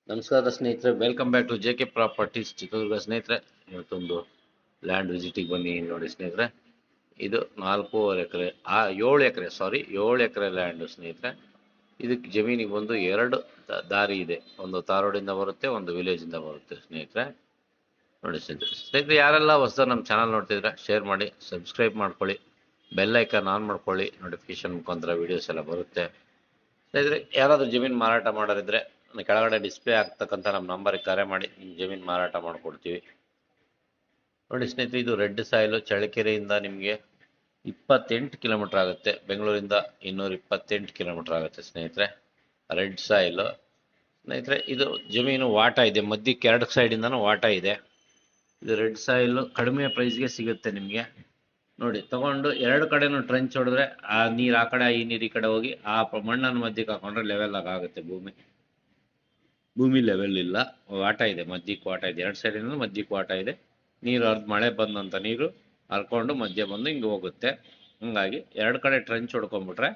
ನಮಸ್ಕಾರ ಸ್ನೇಹಿತರೆ, welcome back to JK properties Chitradurga. ಸ್ನೇಹಿತರೆ, ಇವತ್ತೊಂದು ಲ್ಯಾಂಡ್ ವಿಸಿಟಿಗೆ ಬನ್ನಿ. ನೋಡಿ ಸ್ನೇಹಿತರೆ, ಇದು 4.5 ಎಕರೆ 7 ಎಕರೆ ಲ್ಯಾಂಡ್ ಸ್ನೇಹಿತರೆ. ಇದಕ್ಕೆ ಜಮೀನಿಗೆ ಬಂದು ಎರಡು ದಾರಿ ಇದೆ. ಒಂದು ತಾರ್ ರೋಡಿಂದ ಬರುತ್ತೆ, ಒಂದು ವಿಲೇಜಿಂದ ಬರುತ್ತೆ ಸ್ನೇಹಿತರೆ. ನೋಡಿ ಸ್ನೇಹಿತರೆ, ಯಾರೆಲ್ಲ ಹೊಸದ ನಮ್ಮ ಚಾನಲ್ ನೋಡ್ತಿದ್ರೆ ಶೇರ್ ಮಾಡಿ, ಸಬ್ಸ್ಕ್ರೈಬ್ ಮಾಡ್ಕೊಳ್ಳಿ, ಬೆಲ್ ಐಕಾನ್ ಆನ್ ಮಾಡ್ಕೊಳ್ಳಿ. ನೋಟಿಫಿಕೇಶನ್ ಮುಖಾಂತರ ವೀಡಿಯೋಸ್ ಎಲ್ಲ ಬರುತ್ತೆ ಸ್ನೇಹಿತರೆ. ಯಾರಾದರೂ ಜಮೀನು ಮಾರಾಟ ಮಾಡೋರಿದ್ರೆ ಕೆಳಗಡೆ ಡಿಸ್ಪ್ಲೇ ಆಗ್ತಕ್ಕಂಥ ನಮ್ಮ ನಂಬರ್ಗೆ ಕರೆ ಮಾಡಿ ನಿಮ್ಮ ಜಮೀನು ಮಾರಾಟ ಮಾಡಿಕೊಡ್ತೀವಿ. ನೋಡಿ ಸ್ನೇಹಿತರೆ, ಇದು ರೆಡ್ ಸಾಯಿಲು. ಚಳ್ಳಕೆರೆಯಿಂದ ನಿಮಗೆ 28 ಕಿಲೋಮೀಟರ್ ಆಗುತ್ತೆ. ಬೆಂಗಳೂರಿಂದ 228 ಕಿಲೋಮೀಟರ್ ಆಗುತ್ತೆ ಸ್ನೇಹಿತರೆ. ರೆಡ್ ಸಾಯಿಲು ಸ್ನೇಹಿತರೆ, ಇದು ಜಮೀನು ವಾಟ ಇದೆ, ಮಧ್ಯಕ್ಕೆ 2 ಸೈಡಿಂದನೂ ವಾಟ ಇದೆ. ಇದು ರೆಡ್ ಸಾಯಿಲು ಕಡಿಮೆ ಪ್ರೈಸ್ಗೆ ಸಿಗುತ್ತೆ ನಿಮಗೆ. ನೋಡಿ, ತಗೊಂಡು 2 ಕಡೆನೂ ಟ್ರೆಂಚ್ ಹೊಡೆದ್ರೆ ಆ ನೀರು ಆ ಕಡೆ, ಈ ನೀರು ಈ ಕಡೆ ಹೋಗಿ ಆ ಮಣ್ಣನ್ನು ಮಧ್ಯಕ್ಕೆ ಹಾಕೊಂಡ್ರೆ ಲೆವೆಲ್ ಆಗುತ್ತೆ. ಭೂಮಿ ಲೆವೆಲ್ ಇಲ್ಲ, ವಾಟ ಇದೆ, ಮಧ್ಯಕ್ಕೆ ವಾಟ ಇದೆ. 2 ಸೈಡಿಂದ ಮಧ್ಯಕ್ಕೆ ವಾಟ ಇದೆ. ನೀರು ಮಳೆ ಬಂದಂಥ ನೀರು ಹರ್ಕೊಂಡು ಮಧ್ಯೆ ಬಂದು ಹಿಂಗೆ ಹೋಗುತ್ತೆ. ಹಂಗಾಗಿ 2 ಕಡೆ ಟ್ರೆಂಚ್ ಹೊಡ್ಕೊಂಡ್ಬಿಟ್ರೆ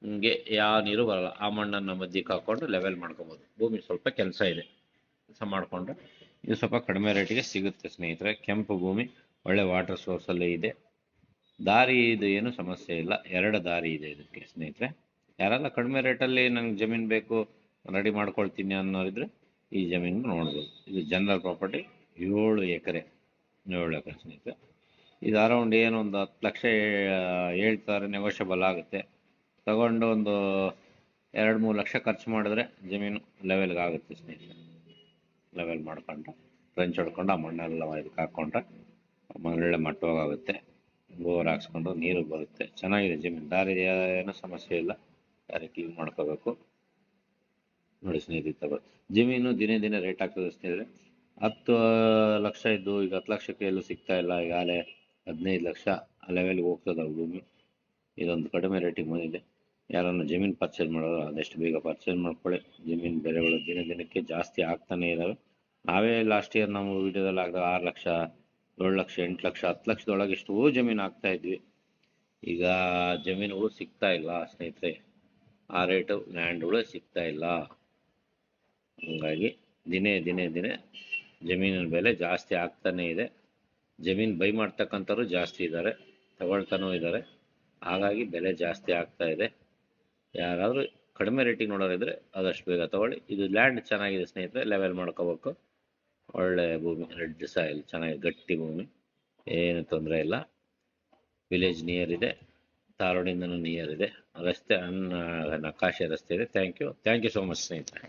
ಹಿಂಗೆ ಯಾವ ನೀರು ಬರಲ್ಲ. ಆ ಮಣ್ಣನ್ನು ಮಧ್ಯಕ್ಕೆ ಹಾಕ್ಕೊಂಡು ಲೆವೆಲ್ ಮಾಡ್ಕೊಬೋದು. ಭೂಮಿ ಸ್ವಲ್ಪ ಕೆಲಸ ಇದೆ, ಕೆಲಸ ಮಾಡಿಕೊಂಡ್ರೆ ಇದು ಸ್ವಲ್ಪ ಕಡಿಮೆ ರೇಟಿಗೆ ಸಿಗುತ್ತೆ ಸ್ನೇಹಿತರೆ. ಕೆಂಪು ಭೂಮಿ, ಒಳ್ಳೆ ವಾಟರ್ ಸೋರ್ಸಲ್ಲೇ ಇದೆ. ದಾರಿ ಇದು ಏನು ಸಮಸ್ಯೆ ಇಲ್ಲ, 2 ದಾರಿ ಇದೆ ಇದಕ್ಕೆ ಸ್ನೇಹಿತರೆ. ಯಾರೆಲ್ಲ ಕಡಿಮೆ ರೇಟಲ್ಲಿ ನಂಗೆ ಜಮೀನು ಬೇಕು, ರೆಡಿ ಮಾಡ್ಕೊಳ್ತೀನಿ ಅನ್ನೋರಿದ್ರೆ ಈ ಜಮೀನು ನೋಡ್ಬೋದು. ಇದು ಜನರಲ್ ಪ್ರಾಪರ್ಟಿ, 7 ಎಕರೆ ಸ್ನೇಹಿತರೆ. ಇದು ಅರೌಂಡ್ ಏನು ಒಂದು 10 ಲಕ್ಷ ಹೇಳ್ತಾರೆ, ನೆಗೋಷಿಯಬಲ್ ಆಗುತ್ತೆ. ತಗೊಂಡು ಒಂದು 2-3 ಲಕ್ಷ ಖರ್ಚು ಮಾಡಿದ್ರೆ ಜಮೀನು ಲೆವೆಲ್ಗೆ ಆಗುತ್ತೆ ಸ್ನೇಹಿತರೆ. ಲೆವೆಲ್ ಮಾಡ್ಕೊಂಡ್ರೆ ಟ್ರೆಂಚ್ ಹೊಡ್ಕೊಂಡು ಆ ಮಣ್ಣೆಲ್ಲ ಇದಕ್ಕೆ ಹಾಕ್ಕೊಂಡ್ರೆ ಒಳ್ಳೆ ಮಟ್ಟವಾಗುತ್ತೆ. ಬೋರ್ ಹಾಕ್ಸ್ಕೊಂಡು ನೀರು ಬರುತ್ತೆ, ಚೆನ್ನಾಗಿದೆ ಜಮೀನು. ದಾರಿ ಏನೂ ಸಮಸ್ಯೆ ಇಲ್ಲ, ದಾರಿ ಕ್ಲೀನ್ ಮಾಡ್ಕೋಬೇಕು. ನೋಡಿ ಸ್ನೇಹಿತರೆ, ಜಮೀನು ದಿನೇ ದಿನೇ ರೇಟ್ ಆಗ್ತದೆ ಸ್ನೇಹಿತರೆ. 10 ಲಕ್ಷ ಇದ್ದು ಈಗ 10 ಲಕ್ಷಕ್ಕೆ ಎಲ್ಲೂ ಸಿಗ್ತಾ ಇಲ್ಲ. ಈಗಾಗಲೇ 15 ಲಕ್ಷ ಆ ಲೆವೆಲ್ಗೆ ಹೋಗ್ತದೆ ಭೂಮಿ. ಇದೊಂದು ಕಡಿಮೆ ರೇಟಿಗೆ ಬಂದಿದೆ. ಯಾರನ್ನು ಜಮೀನು ಪರ್ಚೇಸ್ ಮಾಡೋದು ಆದಷ್ಟು ಬೇಗ ಪರ್ಚೇಸ್ ಮಾಡ್ಕೊಳ್ಳಿ. ಜಮೀನು ಬೆಲೆಗಳು ದಿನ ದಿನಕ್ಕೆ ಜಾಸ್ತಿ ಆಗ್ತಾನೆ ಇದ್ದಾವೆ. ನಾವೇ ಲಾಸ್ಟ್ ಇಯರ್ ನಮ್ಮ ವಿಡಿಯೋದಲ್ಲಿ ಆಗಿದಾಗ 6 ಲಕ್ಷ, 7 ಲಕ್ಷ, 8 ಲಕ್ಷ, 10 ಲಕ್ಷದೊಳಗೆ ಎಷ್ಟೋ ಜಮೀನು ಆಗ್ತಾ ಇದ್ವಿ. ಈಗ ಜಮೀನುಗಳು ಸಿಗ್ತಾ ಇಲ್ಲ ಸ್ನೇಹಿತರೆ, ಆ ರೇಟು ಲ್ಯಾಂಡ್ಗಳು ಸಿಗ್ತಾ ಇಲ್ಲ. ಹಂಗಾಗಿ ದಿನೇ ಜಮೀನಿನ ಬೆಲೆ ಜಾಸ್ತಿ ಆಗ್ತಾನೇ ಇದೆ. ಜಮೀನು ಬೈ ಮಾಡ್ತಕ್ಕಂಥವ್ರು ಜಾಸ್ತಿ ಇದ್ದಾರೆ, ತಗೊಳ್ತಾನೂ ಇದ್ದಾರೆ. ಹಾಗಾಗಿ ಬೆಲೆ ಜಾಸ್ತಿ ಆಗ್ತಾ ಇದೆ. ಯಾರಾದರೂ ಕಡಿಮೆ ರೇಟಿಗೆ ನೋಡೋರಿದ್ರೆ ಆದಷ್ಟು ಬೇಗ ತಗೊಳ್ಳಿ. ಇದು ಲ್ಯಾಂಡ್ ಚೆನ್ನಾಗಿದೆ ಸ್ನೇಹಿತರೆ, ಲೆವೆಲ್ ಮಾಡ್ಕೋಬೇಕು. ಒಳ್ಳೆ ಭೂಮಿ, ರೆಡ್ ಸಾಯಿಲ್, ಚೆನ್ನಾಗಿ ಗಟ್ಟಿ ಭೂಮಿ, ಏನು ತೊಂದರೆ ಇಲ್ಲ. ವಿಲೇಜ್ ನಿಯರ್ ಇದೆ, ತಾರೋಡಿಂದನೂ ನಿಯರ್ ಇದೆ. ರಸ್ತೆ ನಕಾಶೆ ರಸ್ತೆ ಇದೆ. ಥ್ಯಾಂಕ್ ಯು ಸೋ ಮಚ್ ಸ್ನೇಹಿತರೆ.